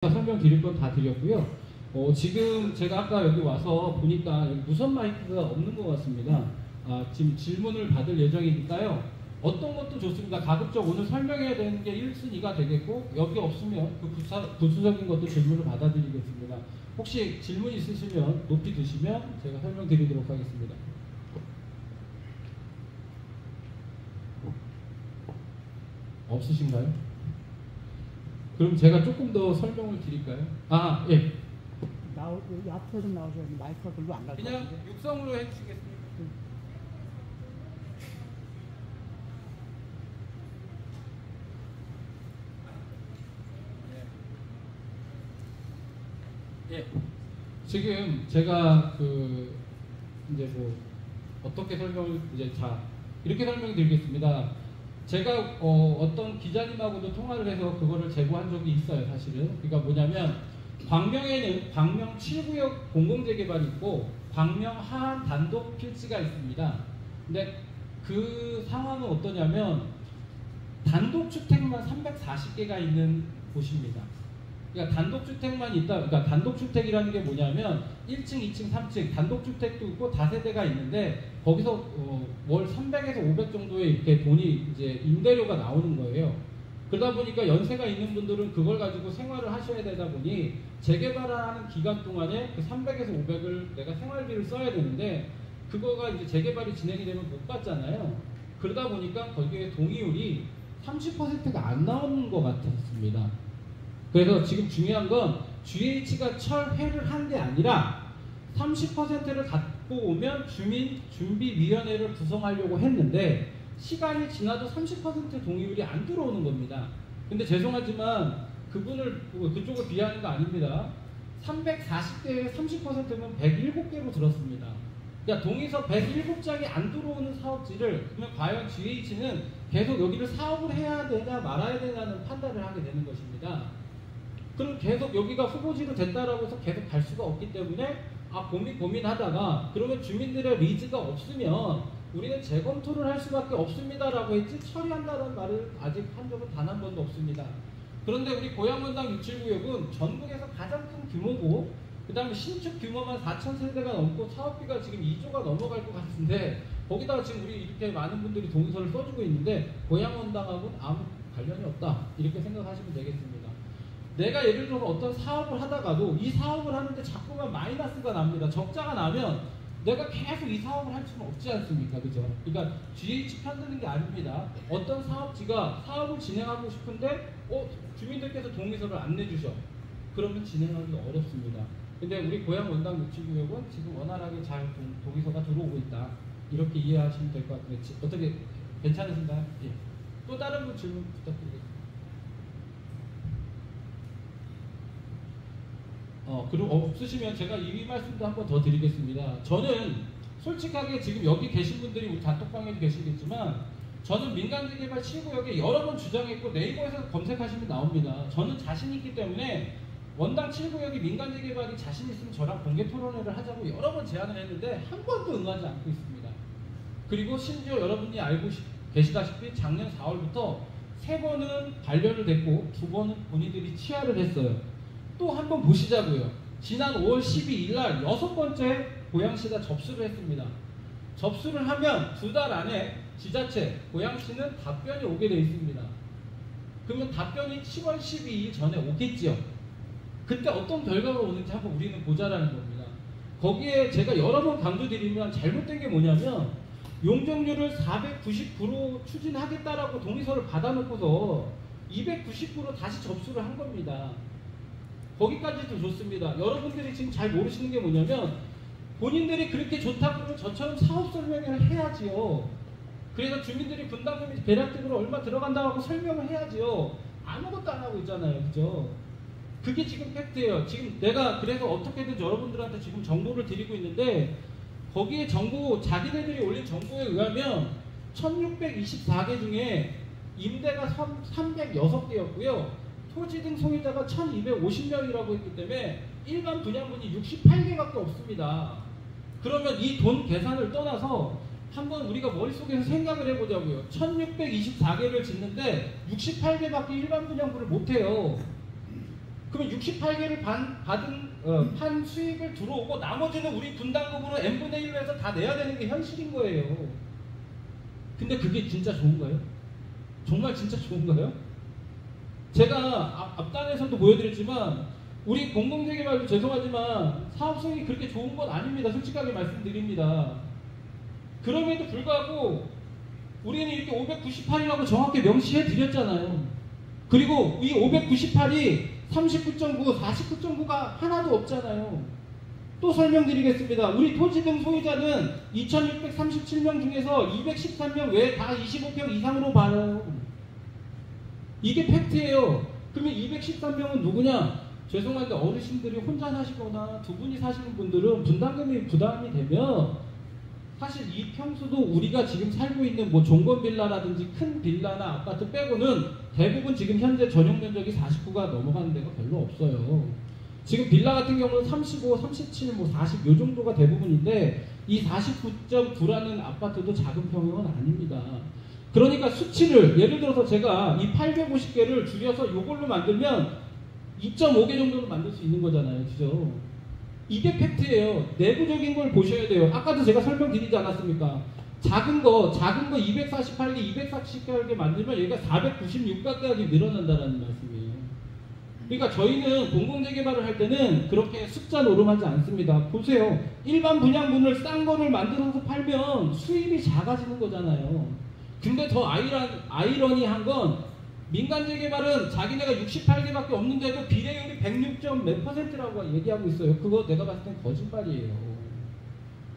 설명드릴 건 다 드렸고요. 지금 제가 아까 여기 와서 보니까 여기 무선 마이크가 없는 것 같습니다. 지금 질문을 받을 예정이니까요. 어떤 것도 좋습니다. 가급적 오늘 설명해야 되는 게 1순위가 되겠고, 여기 없으면 그 부수적인 것도 질문을 받아드리겠습니다. 혹시 질문 있으시면 높이 드시면 제가 설명드리도록 하겠습니다. 없으신가요? 그럼 제가 조금 더 설명을 드릴까요? 예. 여기 앞에 좀 나오셔야 마이크가 별로 안 갈 것 같은데. 그냥 육성으로 해주시겠습니까? 예. 지금 제가 이제 어떻게 설명을 이렇게 설명드리겠습니다. 제가 어떤 기자님하고도 통화를 해서 그거를 제보한 적이 있어요, 사실은. 그러니까 뭐냐면 광명에는 광명 7구역 공공재개발이 있고 광명 하안 단독 필지가 있습니다. 근데 그 상황은 어떠냐면 단독주택만 340개가 있는 곳입니다. 그러니까 단독주택만 있다. 그러니까 단독주택이라는 게 뭐냐면 1층, 2층, 3층 단독주택도 있고 다세대가 있는데 거기서 월 300에서 500 정도의 이렇게 돈이 이제 임대료가 나오는 거예요. 그러다 보니까 연세가 있는 분들은 그걸 가지고 생활을 하셔야 되다 보니 재개발하는 기간 동안에 그 300에서 500을 내가 생활비를 써야 되는데 그거가 이제 재개발이 진행이 되면 못 받잖아요. 그러다 보니까 거기에 동의율이 30%가 안 나오는 것 같았습니다. 그래서 지금 중요한 건 GH가 철회를 한 게 아니라 30%를 갖고 오면 주민준비위원회를 구성하려고 했는데 시간이 지나도 30% 동의율이 안 들어오는 겁니다. 근데 죄송하지만 그쪽을 비하하는 거 아닙니다. 340개에 30%면 107개로 들었습니다. 그러니까 동의서 107장이 안 들어오는 사업지를 그러면 과연 GH는 계속 여기를 사업을 해야 되냐 말아야 되냐는 판단을 하게 되는 것입니다. 그럼 계속 여기가 후보지로 된다라고 해서 계속 갈 수가 없기 때문에 고민하다가 그러면 주민들의 리즈가 없으면 우리는 재검토를 할 수밖에 없습니다라고 했지 처리한다는 말을 아직 한 적은 단 한 번도 없습니다. 그런데 우리 고양원당 679구역은 전국에서 가장 큰 규모고 그 다음에 신축 규모만 4,000세대가 넘고 사업비가 지금 2조가 넘어갈 것 같은데 거기다가 지금 우리 이렇게 많은 분들이 동의서를 써주고 있는데 고양원당하고는 아무 관련이 없다 이렇게 생각하시면 되겠습니다. 내가 예를 들어 어떤 사업을 하다가도 이 사업을 하는데 자꾸만 마이너스가 납니다. 적자가 나면 내가 계속 이 사업을 할 수는 없지 않습니까? 그죠? 그러니까 GH 편드는 게 아닙니다. 어떤 사업지가 사업을 진행하고 싶은데 주민들께서 동의서를 안 내주셔. 그러면 진행하기 어렵습니다. 근데 우리 고양 원당 679구역은 지금 원활하게 잘 동의서가 들어오고 있다. 이렇게 이해하시면 될 것 같은데 어떻게 괜찮으신가요? 예. 또 다른 분 질문 부탁드리겠습니다. 그리고 없으시면 제가 이 말씀도 한 번 더 드리겠습니다. 저는 솔직하게 지금 여기 계신 분들이 우리 단톡방에도 계시겠지만 저는 민간재개발 7구역에 여러 번 주장했고 네이버에서 검색하시면 나옵니다. 저는 자신 있기 때문에 원당 7구역이 민간재개발이 자신 있으면 저랑 공개 토론회를 하자고 여러 번 제안을 했는데 한 번도 응하지 않고 있습니다. 그리고 심지어 여러분이 알고 계시다시피 작년 4월부터 3번은 반려를 됐고 2번은 본인들이 치하를 했어요. 또 한 번 보시자고요. 지난 5월 12일 날 6번째 고양시가 접수를 했습니다. 접수를 하면 2달 안에 지자체, 고양시는 답변이 오게 되어 있습니다. 그러면 답변이 7월 12일 전에 오겠지요. 그때 어떤 결과가 오는지 한번 우리는 보자라는 겁니다. 거기에 제가 여러 번 강조드리면 잘못된 게 뭐냐면 용적률을 490% 추진하겠다라고 동의서를 받아놓고서 290% 다시 접수를 한 겁니다. 거기까지도 좋습니다. 여러분들이 지금 잘 모르시는 게 뭐냐면 본인들이 그렇게 좋다고 그러면 저처럼 사업 설명을 해야지요. 그래서 주민들이 분담금이 대략적으로 얼마 들어간다고 하고 설명을 해야지요. 아무것도 안 하고 있잖아요. 그죠? 그게 지금 팩트예요. 지금 내가 그래서 어떻게든 여러분들한테 지금 정보를 드리고 있는데 거기에 자기네들이 올린 정보에 의하면 1624개 중에 임대가 306개였고요. 토지 등 소유자가 1250명이라고 했기 때문에 일반 분양분이 68개밖에 없습니다. 그러면 이 돈 계산을 떠나서 한번 우리가 머릿속에서 생각을 해보자고요. 1624개를 짓는데 68개밖에 일반 분양분을 못해요. 그러면 68개를 판 수익을 들어오고 나머지는 우리 분담금으로 n분의 1로 해서 다 내야 되는 게 현실인 거예요. 근데 그게 진짜 좋은가요? 정말 진짜 좋은가요? 제가 앞단에서도 보여드렸지만 우리 공공재개발도 죄송하지만 사업성이 그렇게 좋은 건 아닙니다. 솔직하게 말씀드립니다. 그럼에도 불구하고 우리는 이렇게 598이라고 정확히 명시해 드렸잖아요. 그리고 이 598이 39.9, 49.9가 하나도 없잖아요. 또 설명드리겠습니다. 우리 토지 등 소유자는 2637명 중에서 213명 외에 다 25평 이상으로 봐요. 이게 팩트예요. 그러면 213명은 누구냐? 죄송한데 어르신들이 혼자 사시거나 두 분이 사시는 분들은 분담금이 부담이 되면 사실 이 평수도 우리가 지금 살고 있는 뭐 종건 빌라라든지 큰 빌라나 아파트 빼고는 대부분 지금 현재 전용 면적이 49가 넘어가는 데가 별로 없어요. 지금 빌라 같은 경우는 35, 37, 뭐 40 요 정도가 대부분인데 이 49.9라는 아파트도 작은 평형은 아닙니다. 그러니까 수치를 예를 들어서 제가 이 850개를 줄여서 이걸로 만들면 2.5개 정도로 만들 수 있는 거잖아요. 그죠? 이게 팩트예요. 내부적인 걸 보셔야 돼요. 아까도 제가 설명드리지 않았습니까? 작은 거 248개, 248개 만들면 얘가 496가까지 늘어난다는 말씀이에요. 그러니까 저희는 공공재개발을 할 때는 그렇게 숫자 노름하지 않습니다. 보세요. 일반 분양분을 싼 거를 만들어서 팔면 수입이 작아지는 거잖아요. 근데 더 아이러니한 건 민간재개발은 자기네가 68개밖에 없는데도 비례율이 106점 몇 %라고 얘기하고 있어요. 그거 내가 봤을 땐 거짓말이에요.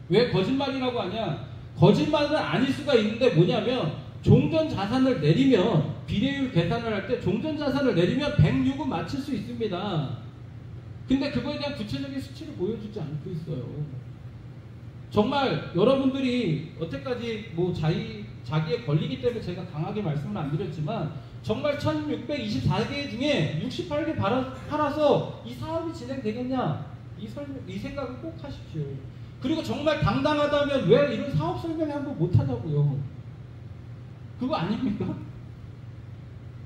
왜 거짓말이라고 하냐? 거짓말은 아닐 수가 있는데 뭐냐면 종전 자산을 내리면 비례율 계산을 할 때 종전 자산을 내리면 106은 맞출 수 있습니다. 근데 그거에 대한 구체적인 수치를 보여주지 않고 있어요. 정말 여러분들이 여태까지 뭐 자기의 권리이기 때문에 제가 강하게 말씀을 안 드렸지만 정말 1624개 중에 68개 팔아서 이 사업이 진행되겠냐? 이 생각을 꼭 하십시오. 그리고 정말 당당하다면 왜 이런 사업 설명회 한번 못하냐고요. 그거 아닙니까?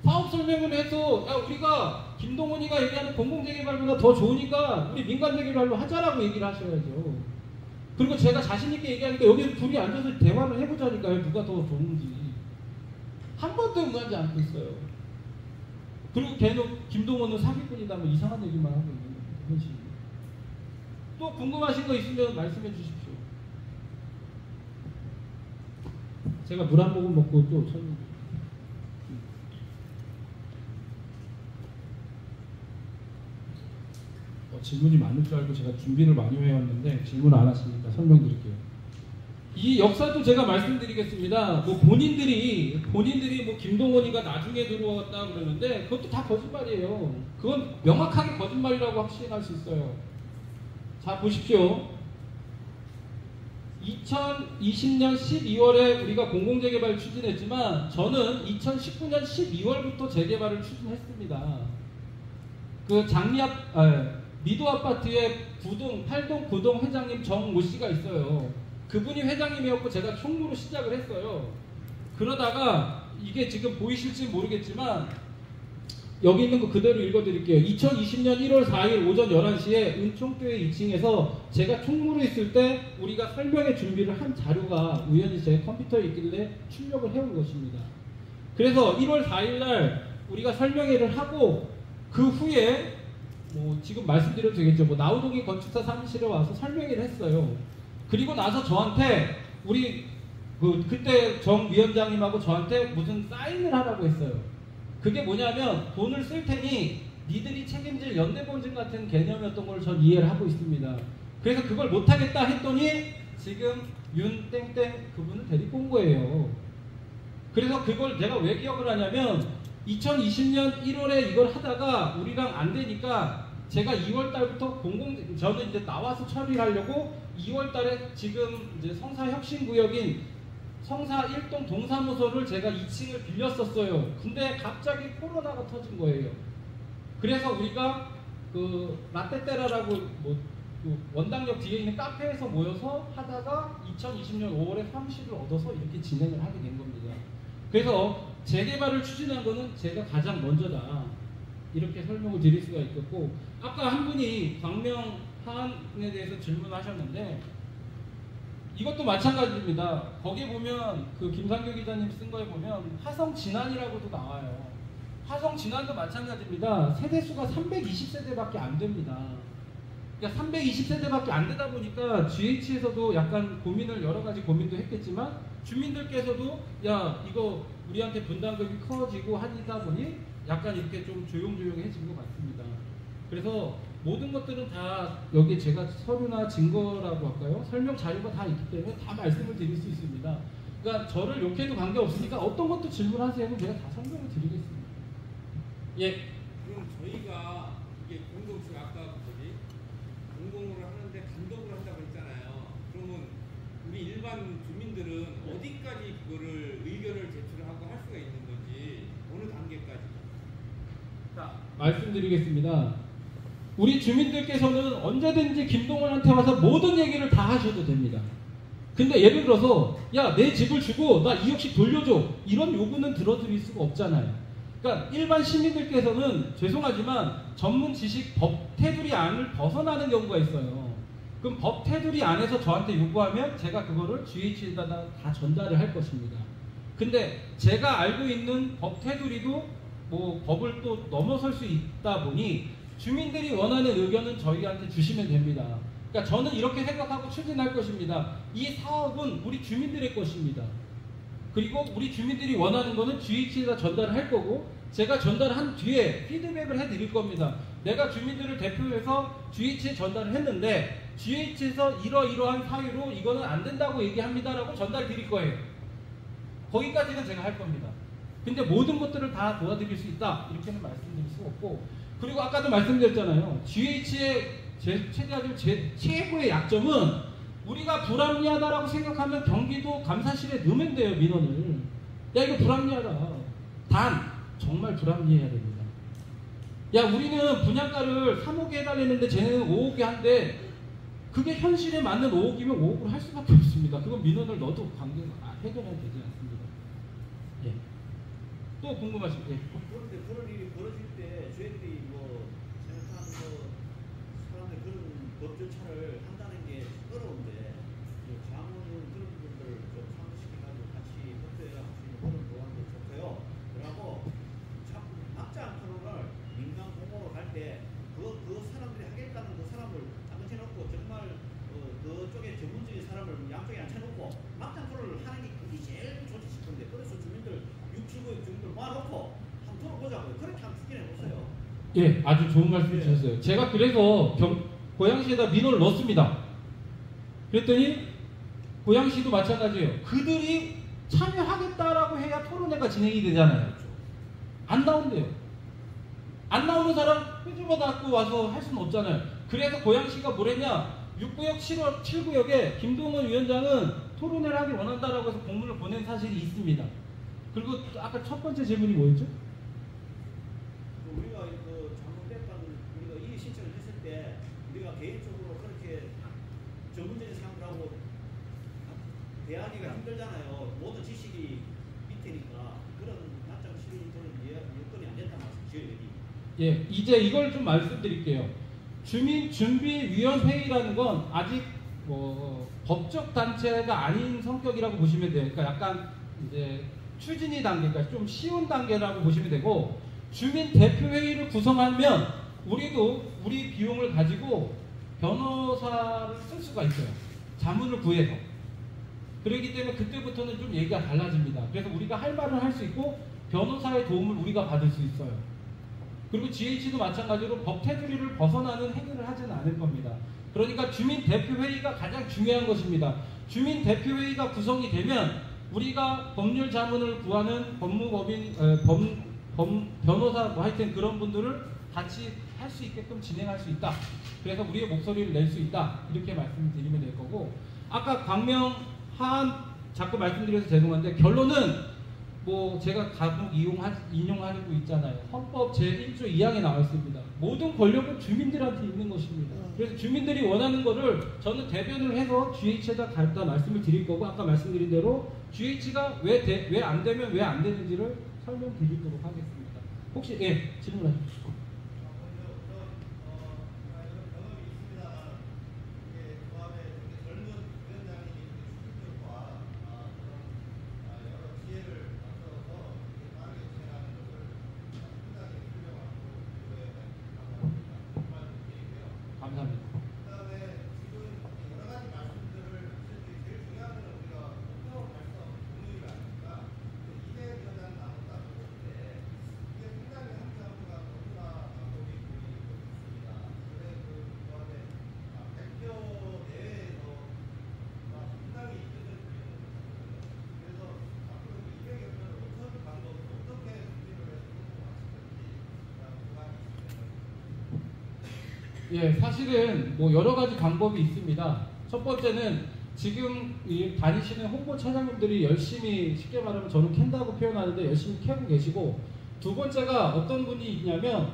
사업 설명을 해서 야 우리가 김동원이가 얘기하는 공공재개발보다 더 좋으니까 우리 민간재개발로 하자라고 얘기를 하셔야죠. 그리고 제가 자신있게 얘기하니까 여기 둘이 앉아서 대화를 해보자니까요. 누가 더 좋은지. 한 번도 응하지 않고 있어요. 그리고 걔는 김동원은 사기꾼이다 뭐 이상한 얘기만 하고 있는 거예요. 현실이. 또 궁금하신 거 있으면 말씀해 주십시오. 제가 물 한 모금 먹고 또 설명. 질문이 많을 줄 알고 제가 준비를 많이 해왔는데 질문 안 하시니까 설명드릴게요. 이 역사도 제가 말씀드리겠습니다. 뭐 본인들이 뭐 김동원이가 나중에 들어왔다 그러는데 그것도 다 거짓말이에요. 그건 명확하게 거짓말이라고 확신할 수 있어요. 자 보십시오. 2020년 12월에 우리가 공공재개발 추진했지만 저는 2019년 12월부터 재개발을 추진했습니다. 그 미도 아파트의 8동 9동 회장님 정모 씨가 있어요. 그분이 회장님이었고 제가 총무로 시작을 했어요. 그러다가 이게 지금 보이실지 모르겠지만 여기 있는 거 그대로 읽어드릴게요. 2020년 1월 4일 오전 11시에 은총교회 2층에서 제가 총무로 있을 때 우리가 설명회 준비를 한 자료가 우연히 제 컴퓨터에 있길래 출력을 해온 것입니다. 그래서 1월 4일 날 우리가 설명회를 하고 그 후에 뭐 지금 말씀드려도 되겠죠. 뭐 나우동이 건축사 사무실에 와서 설명회를 했어요. 그리고 나서 저한테 우리 그때 정 위원장님하고 저한테 무슨 사인을 하라고 했어요. 그게 뭐냐면 돈을 쓸 테니 니들이 책임질 연대보증 같은 개념이었던 걸 전 이해를 하고 있습니다. 그래서 그걸 못하겠다 했더니 지금 윤땡땡 그분을 데리고 온 거예요. 그래서 그걸 내가 왜 기억을 하냐면 2020년 1월에 이걸 하다가 우리랑 안 되니까 제가 2월 달부터 저는 이제 나와서 처리하려고 2월 달에 지금 이제 성사혁신구역인 성사 1동 동사무소를 제가 2층을 빌렸었어요. 근데 갑자기 코로나가 터진 거예요. 그래서 우리가 그 라떼테라라고 그 원당역 뒤에 있는 카페에서 모여서 하다가 2020년 5월에 사무실을 얻어서 이렇게 진행을 하게 된 겁니다. 그래서 재개발을 추진한 거는 제가 가장 먼저다. 이렇게 설명을 드릴 수가 있겠고, 아까 한 분이 광명 하안에 대해서 질문하셨는데 이것도 마찬가지입니다. 거기에 보면 그 김상규 기자님 쓴 거에 보면 화성 진안이라고도 나와요. 화성 진안도 마찬가지입니다. 세대수가 320세대밖에 안 됩니다. 그러니까 320세대밖에 안 되다 보니까 GH에서도 약간 고민을, 여러 가지 고민도 했겠지만 주민들께서도 야 이거 우리한테 분담금이 커지고 하다 보니 약간 이렇게 좀 조용조용해진 것 같습니다. 그래서 모든 것들은 다 여기 제가 서류나 증거라고 할까요? 설명 자료가 다 있기 때문에 다 말씀을 드릴 수 있습니다. 그러니까 저를 욕해도 관계없으니까 어떤 것도 질문하세요. 제가 다 설명을 드리겠습니다. 예. 그럼 저희가 이게 공동체 아까 공공으로 하는데 단독으로 한다고 했잖아요. 그러면 우리 일반 주민들은 어디까지 그거를 의견을 제출하고 할 수가 있는 건지 어느 단계까지? 자, 말씀드리겠습니다. 우리 주민들께서는 언제든지 김동원한테 와서 모든 얘기를 다 하셔도 됩니다. 근데 예를 들어서 야 내 집을 주고 나 2억씩 돌려줘 이런 요구는 들어드릴 수가 없잖아요. 그러니까 일반 시민들께서는 죄송하지만 전문 지식 법 테두리 안을 벗어나는 경우가 있어요. 그럼 법 테두리 안에서 저한테 요구하면 제가 그거를 GH에다 다 전달을 할 것입니다. 근데 제가 알고 있는 법 테두리도 뭐 법을 또 넘어설 수 있다 보니 주민들이 원하는 의견은 저희한테 주시면 됩니다. 그러니까 저는 이렇게 생각하고 추진할 것입니다. 이 사업은 우리 주민들의 것입니다. 그리고 우리 주민들이 원하는 거는 GH에다 전달을 할 거고 제가 전달한 뒤에 피드백을 해드릴 겁니다. 내가 주민들을 대표해서 GH에 전달을 했는데 GH에서 이러이러한 사유로 이거는 안 된다고 얘기합니다라고 전달 드릴 거예요. 거기까지는 제가 할 겁니다. 근데 모든 것들을 다 도와드릴 수 있다 이렇게는 말씀드릴 수 없고, 그리고 아까도 말씀드렸잖아요. GH의 최대한 최고의 약점은 우리가 불합리하다라고 생각하면 경기도 감사실에 넣으면 돼요. 민원을. 야 이거 불합리하다. 단 정말 불합리해야 됩니다. 야 우리는 분양가를 3억에 해달랬는데 쟤네는 5억에 한대. 그게 현실에 맞는 5억이면 5억으로 할 수밖에 없습니다. 그건 민원을 넣어도 해결은 되지 않습니다. 예. 또 궁금하신 게? 그런데 그런 일이 벌어질 때 저희들이 뭐 생각하는 사람들 그런 법 절차를 한다는 게 어려운데 자문 그런 분들 좀 참여시켜가지고 같이 협조해 할 수 있는 그런 조항도 좋고요. 그리고 참 막장 토론을 민간 공모로 갈 때 그 사람들이 하겠다는 그 사람을 앉혀놓고 정말 그쪽에 전문적인 사람을 양쪽에 앉혀놓고 막장 토론을 하는 게 그게 제일 좋지 싶은데, 그래서 주민들 6, 7구 주민들 모아놓고 한번 들어보자고요. 그렇게 한번 추진해보세요. 예, 아주 좋은 말씀 주셨어요. 제가 그래서 고양시에다 민원을 넣었습니다. 그랬더니 고양시도 마찬가지예요. 그들이 참여하겠다라고 해야 토론회가 진행이 되잖아요. 안 나온대요. 안 나오는 사람 끄집어갖고 와서 할 수는 없잖아요. 그래서 고양시가 뭐랬냐, 6구역, 7구역에 김동원 위원장은 토론회를 하길 원한다라고 해서 공문을 보낸 사실이 있습니다. 그리고 아까 첫 번째 질문이 뭐였죠? 우리가 그 자문대판 우리가 이의 신청을 했을 때 우리가 개인적으로 그렇게 전문적인 사람들하고 대하기가 힘들잖아요. 모든 지식이 밑에니까 그런 낮장 시민들은 여건이 안 된다는 말씀이죠. 예, 이제 이걸 좀 말씀드릴게요. 주민준비위원회의라는 건 아직 법적 단체가 아닌 성격이라고 보시면 돼요. 그러니까 약간 이제 추진이 단계가 좀 쉬운 단계라고 보시면 되고, 주민대표회의를 구성하면 우리도 우리 비용을 가지고 변호사를 쓸 수가 있어요. 자문을 구해서. 그렇기 때문에 그때부터는 좀 얘기가 달라집니다. 그래서 우리가 할 말을 할 수 있고 변호사의 도움을 우리가 받을 수 있어요. 그리고 GH도 마찬가지로 법 테두리를 벗어나는 행위를 하지는 않을 겁니다. 그러니까 주민대표회의가 가장 중요한 것입니다. 주민대표회의가 구성이 되면 우리가 법률 자문을 구하는 법무법인, 변호사 뭐 하여튼 그런 분들을 같이 할 수 있게끔 진행할 수 있다. 그래서 우리의 목소리를 낼 수 있다. 이렇게 말씀드리면 될 거고, 아까 광명 하안 자꾸 말씀드려서 죄송한데 결론은 뭐 제가 간혹 인용하고 있잖아요. 헌법 제1조 2항에 나와 있습니다. 모든 권력은 주민들한테 있는 것입니다. 그래서 주민들이 원하는 거를 저는 대변을 해서 GH에다 갖다 말씀을 드릴 거고, 아까 말씀드린 대로 GH가 왜 안 되면 왜 안 되는지를 설명드리도록 하겠습니다. 혹시 질문하십시오. 예, 사실은 뭐 여러 가지 방법이 있습니다. 첫 번째는 지금 이 다니시는 홍보 차장님들이 열심히, 쉽게 말하면 저는 캔다고 표현하는데 열심히 캐고 계시고, 두 번째가 어떤 분이 있냐면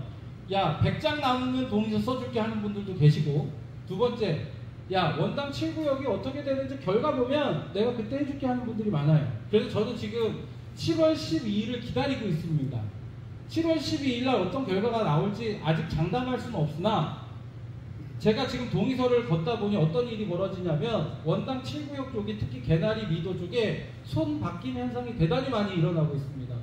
야 100장 남으면 동의서 써줄게 하는 분들도 계시고, 두 번째 야 원당 7구역이 어떻게 되는지 결과 보면 내가 그때 해줄게 하는 분들이 많아요. 그래서 저는 지금 7월 12일을 기다리고 있습니다. 7월 12일 날 어떤 결과가 나올지 아직 장담할 수는 없으나, 제가 지금 동의서를 걷다 보니 어떤 일이 벌어지냐면 원당 7구역 쪽이, 특히 개나리 미도 쪽에 손 바뀜 현상이 대단히 많이 일어나고 있습니다.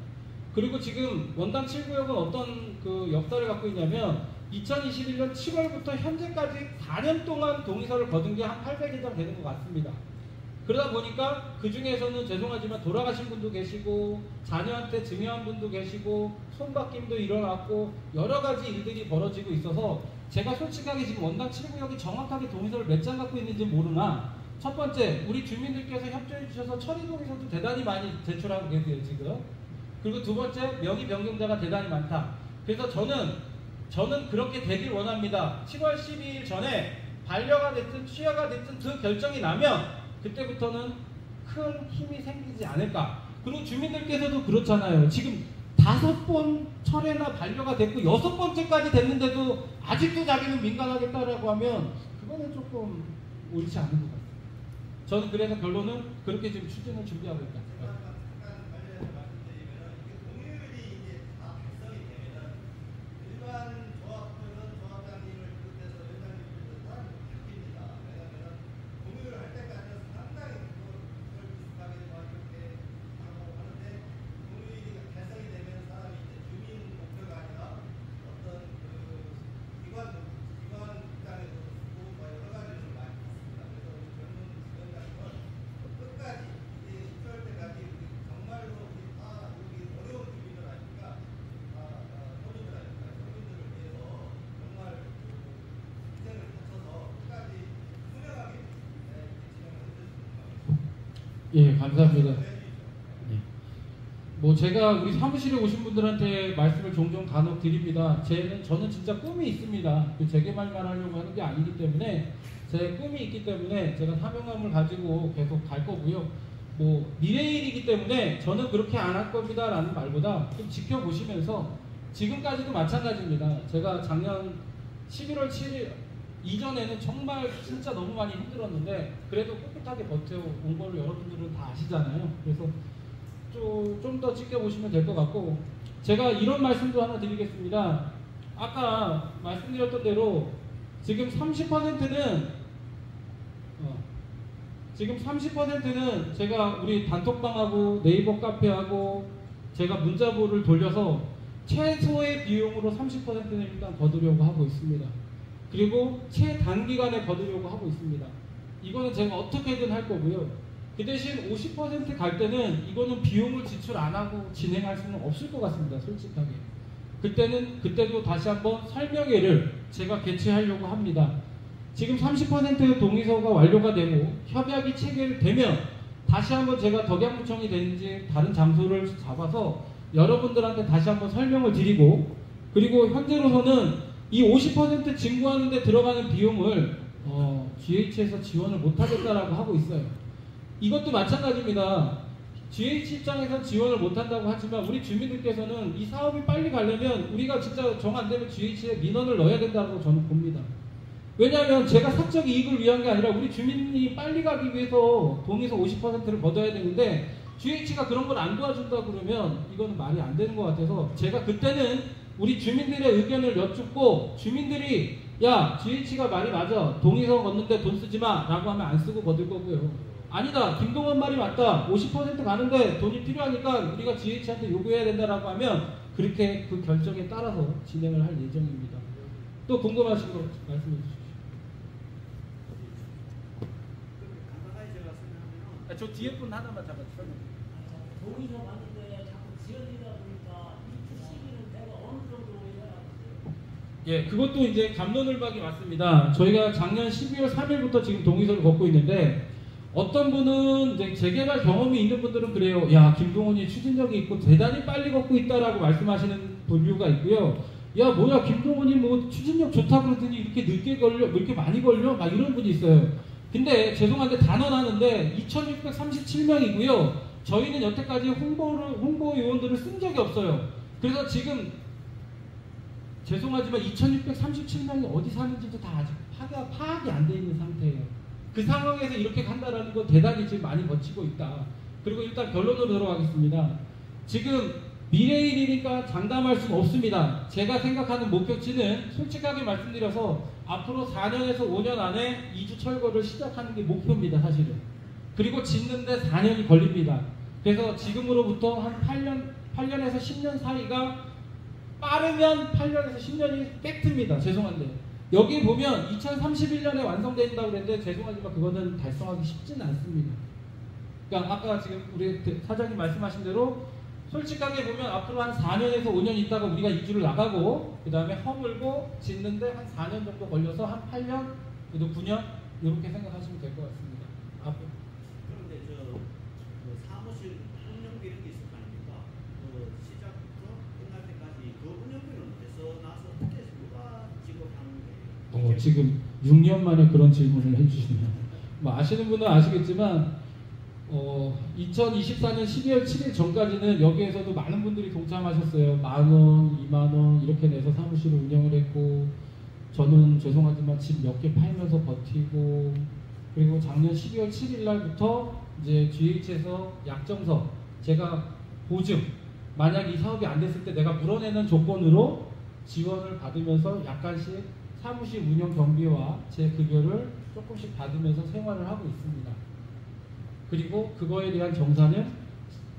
그리고 지금 원당 7구역은 어떤 그 역사를 갖고 있냐면 2021년 7월부터 현재까지 4년 동안 동의서를 거둔 게 한 800여 되는 것 같습니다. 그러다 보니까 그 중에서는 죄송하지만 돌아가신 분도 계시고, 자녀한테 증여한 분도 계시고, 손바뀜도 일어났고, 여러 가지 일들이 벌어지고 있어서 제가 솔직하게 지금 원당 7구역이 정확하게 동의서를 몇 장 갖고 있는지 모르나, 첫 번째 우리 주민들께서 협조해 주셔서 처리 동의서도 대단히 많이 제출하고 계세요 지금. 그리고 두 번째 명의 변경자가 대단히 많다. 그래서 저는 그렇게 되길 원합니다. 7월 12일 전에 반려가 됐든 취하가 됐든 그 결정이 나면 그때부터는 큰 힘이 생기지 않을까. 그리고 주민들께서도 그렇잖아요. 지금 5번 철회나 반려가 됐고 6번째까지 됐는데도 아직도 자기는 민간하겠다라고 하면 그거는 조금 옳지 않은 것 같아요. 저는 그래서 결론은 그렇게 지금 추진을 준비하고 있다. 예, 감사합니다. 예. 뭐 제가 우리 사무실에 오신 분들한테 말씀을 종종 간혹 드립니다. 저는 진짜 꿈이 있습니다. 그 재개발만 하려고 하는 게 아니기 때문에, 제 꿈이 있기 때문에 제가 사명감을 가지고 계속 갈 거고요. 뭐 미래의 일이기 때문에 저는 그렇게 안 할 겁니다 라는 말보다 좀 지켜보시면서, 지금까지도 마찬가지입니다. 제가 작년 11월 7일 이전에는 정말 진짜 너무 많이 힘들었는데 그래도 꿋꿋하게 버텨온 걸로 여러분들은 다 아시잖아요. 그래서 좀 더 지켜보시면 될 것 같고, 제가 이런 말씀도 하나 드리겠습니다. 아까 말씀드렸던 대로 지금 30%는 제가 우리 단톡방하고 네이버 카페하고 제가 문자보를 돌려서 최소의 비용으로 30%는 일단 거두려고 하고 있습니다. 그리고 최단기간에 거두려고 하고 있습니다. 이거는 제가 어떻게든 할 거고요. 그 대신 50% 갈 때는 이거는 비용을 지출 안 하고 진행할 수는 없을 것 같습니다. 솔직하게. 그때도 다시 한번 설명회를 제가 개최하려고 합니다. 지금 30% 동의서가 완료가 되고 협약이 체결되면 다시 한번 제가 덕양구청이 되는지 다른 장소를 잡아서 여러분들한테 다시 한번 설명을 드리고, 그리고 현재로서는 이 50% 증구하는 데 들어가는 비용을 GH에서 지원을 못하겠다라고 하고 있어요. 이것도 마찬가지입니다. GH 입장에서 지원을 못한다고 하지만 우리 주민들께서는 이 사업이 빨리 가려면 우리가 진짜 정 안 되면 GH에 민원을 넣어야 된다고 저는 봅니다. 왜냐하면 제가 사적 이익을 위한 게 아니라 우리 주민이 빨리 가기 위해서 동의서 50%를 걷어야 되는데 GH가 그런 걸 안 도와준다 그러면 이거는 말이 안 되는 것 같아서, 제가 그때는 우리 주민들의 의견을 여쭙고 주민들이 야 GH가 말이 맞아, 동의서 걷는데 돈 쓰지 마 라고 하면 안 쓰고 거둘 거고요. 아니다, 김동원 말이 맞다, 50% 가는데 돈이 필요하니까 우리가 GH한테 요구해야 된다라고 하면 그렇게 그 결정에 따라서 진행을 할 예정입니다. 또 궁금하신 거 말씀해 주십시오. 간단하게 제가 설명하면, 저 뒤에 분 하나만 잠깐 설명해. 동의서 받는데 자꾸 지연이다 보니까 이 시기는 내가 어느 정도 해야 하는데요? 예, 그것도 이제 갑론을박이 맞습니다. 저희가 작년 12월 3일부터 지금 동의서를 걷고 있는데, 어떤 분은 이제 재개발 경험이 있는 분들은 그래요. 야, 김동훈이 추진력이 있고 대단히 빨리 걷고 있다라고 말씀하시는 분류가 있고요. 야 뭐야 김동원이 뭐 추진력 좋다 그러더니 이렇게 늦게 걸려, 이렇게 많이 걸려? 막 이런 분이 있어요. 근데 죄송한데 단언하는데 2637명이고요. 저희는 여태까지 홍보 요원들을 쓴 적이 없어요. 그래서 지금 죄송하지만 2637명이 어디 사는지도 다 아직 파악이 안 돼 있는 상태예요. 그 상황에서 이렇게 한다라는 건 대단히 지금 많이 버티고 있다. 그리고 일단 결론으로 들어가겠습니다. 지금 미래일이니까 장담할 수는 없습니다. 제가 생각하는 목표치는 솔직하게 말씀드려서 앞으로 4년에서 5년 안에 이주 철거를 시작하는 게 목표입니다, 사실은. 그리고 짓는데 4년이 걸립니다. 그래서 지금으로부터 한 8년에서 10년 사이가 빠르면 8년에서 10년이 팩트입니다. 죄송한데. 여기 보면 2031년에 완성된다고 그랬는데 죄송하지만 그거는 달성하기 쉽지는 않습니다. 그러니까 아까 지금 우리 사장님 말씀하신 대로 솔직하게 보면 앞으로 한 4년에서 5년 있다가 우리가 이주를 나가고 그 다음에 허물고 짓는데 한 4년 정도 걸려서 한 8년, 그래도 9년 이렇게 생각하시면 될 것 같습니다. 앞으로. 그런데 그 사무실 운영비 이런 게 있을 거 아닙니까? 그 시작부터 끝날 때까지 그 운영비는 어디서 나서 어떻게 누가 지급하는 거예요? 지금 6년 만에 그런 질문을 해주시네요. 뭐 아시는 분은 아시겠지만 2024년 12월 7일 전까지는 여기에서도 많은 분들이 동참하셨어요. 10,000원, 20,000원 이렇게 내서 사무실을 운영을 했고 저는 죄송하지만 집 몇 개 팔면서 버티고 그리고 작년 12월 7일 날부터 이제 GH에서 약정서 제가 보증 만약 이 사업이 안 됐을 때 내가 물어내는 조건으로 지원을 받으면서 약간씩 사무실 운영 경비와 제 급여를 조금씩 받으면서 생활을 하고 있습니다. 그리고 그거에 대한 정산은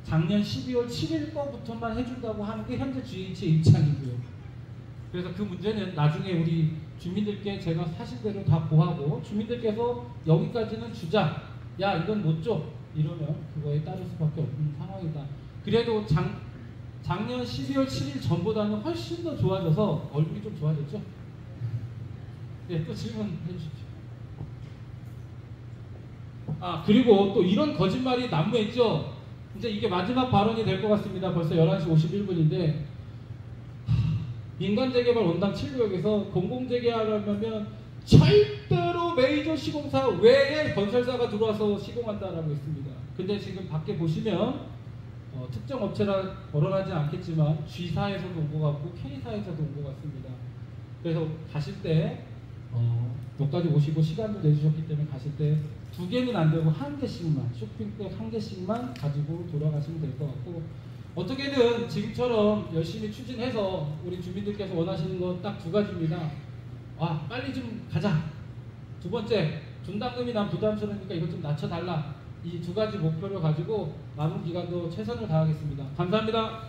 작년 12월 7일 거부터만 해준다고 하는 게 현재 GH의 입장이고요. 그래서 그 문제는 나중에 우리 주민들께 제가 사실대로 다 고하고 주민들께서 여기까지는 주자, 야 이건 못 줘 이러면 그거에 따를 수밖에 없는 상황이다. 그래도 작년 12월 7일 전보다는 훨씬 더 좋아져서 얼굴이 좀 좋아졌죠? 네, 또 질문해 주십시오. 그리고 또 이런 거짓말이 난무했죠. 이제 이게 마지막 발언이 될 것 같습니다. 벌써 11시 51분인데 민간재개발 원당 7구역에서 공공재개하려면 절대로 메이저 시공사 외에 건설사가 들어와서 시공한다라고 했습니다. 근데 지금 밖에 보시면 특정 업체라 거론하지 않겠지만 G사에서도 온 것 같고 K사에서도 온 것 같습니다. 그래서 가실 때 여기까지 오시고 시간도 내주셨기 때문에 가실 때 2개는 안 되고 1개씩만 쇼핑백 1개씩만 가지고 돌아가시면 될 것 같고 어떻게든 지금처럼 열심히 추진해서 우리 주민들께서 원하시는 거 딱 2가지입니다. 빨리 좀 가자. 2번째 분담금이 난 부담스러우니까 이것 좀 낮춰달라. 이 2가지 목표를 가지고 남은 기간도 최선을 다하겠습니다. 감사합니다.